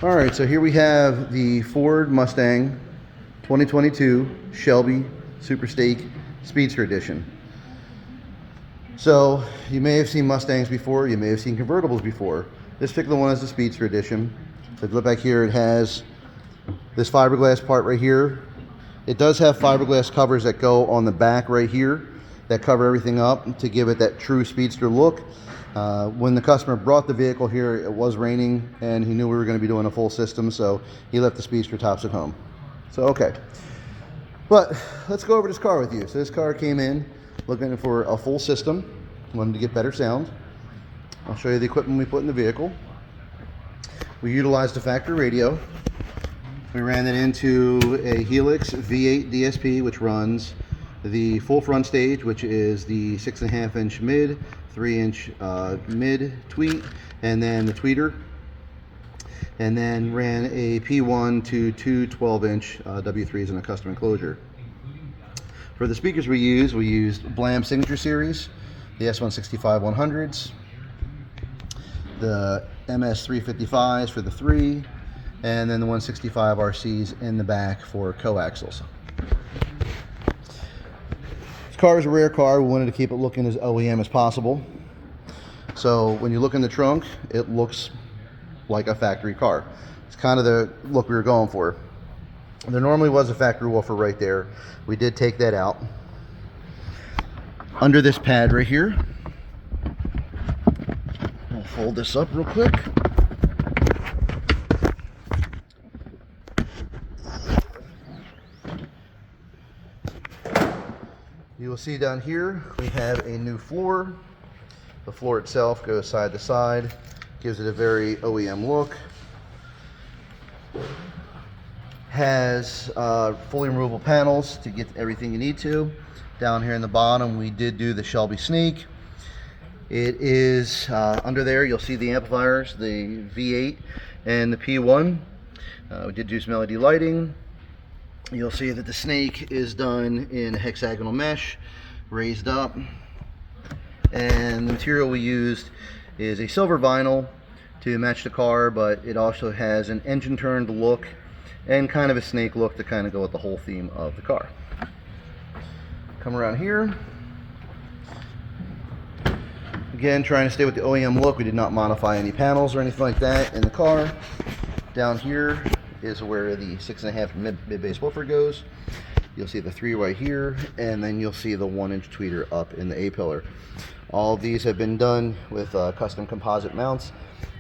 All right, so here we have the Ford Mustang 2022 Shelby Super Stake Speedster Edition. So you may have seen Mustangs before, you may have seen convertibles before. This particular one is the Speedster Edition. So if you look back here, it has this fiberglass part right here. It does have fiberglass covers that go on the back right here that cover everything up to give it that true Speedster look. When the customer brought the vehicle here, it was raining and he knew we were going to be doing a full system, so he left the Speedster tops at home. So okay, but let's go over this car with you. So this car came in looking for a full system, wanted to get better sound. I'll show you the equipment we put in the vehicle. We utilized a factory radio. We ran it into a Helix V8 DSP, which runs the full front stage, which is the 6.5-inch mid, 3-inch mid tweet, and then the tweeter, and then ran a P1 to two 12-inch W3s in a custom enclosure. For the speakers we used Blam Signature Series, the S165-100s, the MS355s for the 3, and then the 165 RCs in the back for coaxials. This car is a rare car. We wanted to keep it looking as OEM as possible. So when you look in the trunk, it looks like a factory car. It's kind of the look we were going for. There normally was a factory woofer right there. We did take that out. Under this pad right here, I'll fold this up real quick. You will see down here we have a new floor. The floor itself goes side to side, gives it a very OEM look. Has fully removable panels to get everything you need to. Down here in the bottom we did do the Shelby Snake. It is under there you'll see the amplifiers, the V8 and the P1. We did do some LED lighting. You'll see that the Snake is done in hexagonal mesh, raised up, and the material we used is a silver vinyl to match the car, but it also has an engine turned look and kind of a snake look to kind of go with the whole theme of the car. Come around here. Again, trying to stay with the OEM look. We did not modify any panels or anything like that in the car. Down here is where the 6.5 mid-bass woofer goes. You'll see the 3 right here, and then you'll see the 1-inch tweeter up in the A-pillar. All of these have been done with custom composite mounts,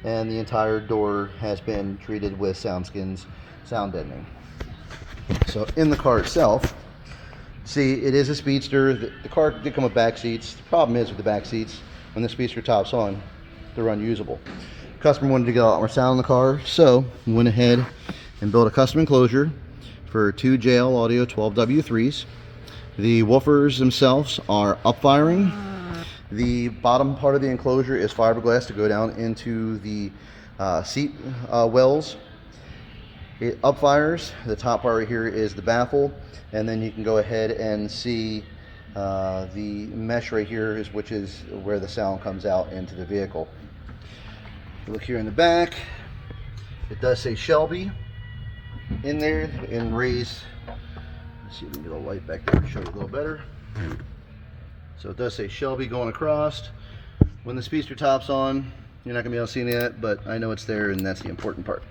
and the entire door has been treated with SoundSkin's sound deadening. So in the car itself, see, it is a Speedster. The car did come with back seats. The problem is with the back seats, when the Speedster tops on, they're unusable. The customer wanted to get a lot more sound in the car, so we went ahead and built a custom enclosure for 2 JL Audio 12W3s. The woofers themselves are up-firing. The bottom part of the enclosure is fiberglass to go down into the seat wells. It up-fires. The top part right here is the baffle, and then you can go ahead and see the mesh right here, which is where the sound comes out into the vehicle. Look here in the back, it does say Shelby in there in raised. Let's see if we can get a light back there to show you a little better. So it does say Shelby going across. When the Speedster top's on, you're not going to be able to see it, but I know it's there, and that's the important part.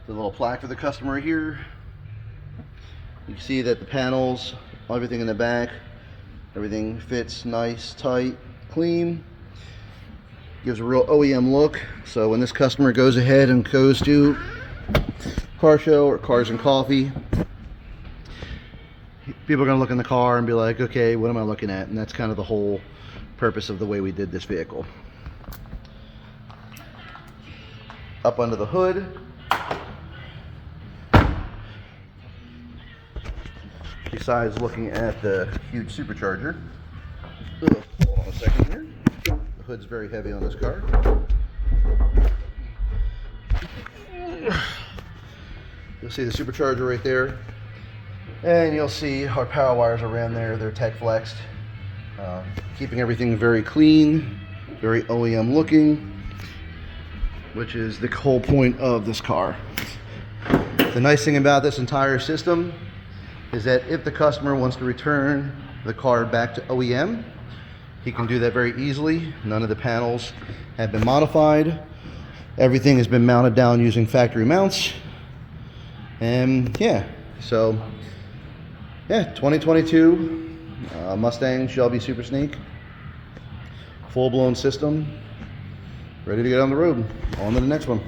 The little plaque for the customer here. You can see that the panels, everything in the back, everything fits nice, tight, clean. Gives a real OEM look. So when this customer goes ahead and goes to car show or Cars and Coffee, people are going to look in the car and be like, okay, what am I looking at? And that's kind of the whole purpose of the way we did this vehicle. Up under the hood, besides looking at the huge supercharger, hold on a second here. The hood's very heavy on this car. You'll see the supercharger right there, and you'll see our power wires are ran there. They're tech flexed, keeping everything very clean, very OEM looking. which is the whole point of this car. The nice thing about this entire system is that if the customer wants to return the car back to OEM, he can do that very easily. None of the panels have been modified. Everything has been mounted down using factory mounts. And yeah, so yeah, 2022 Mustang Shelby Super Sneak, full-blown system, ready to get on the road. On to the next one.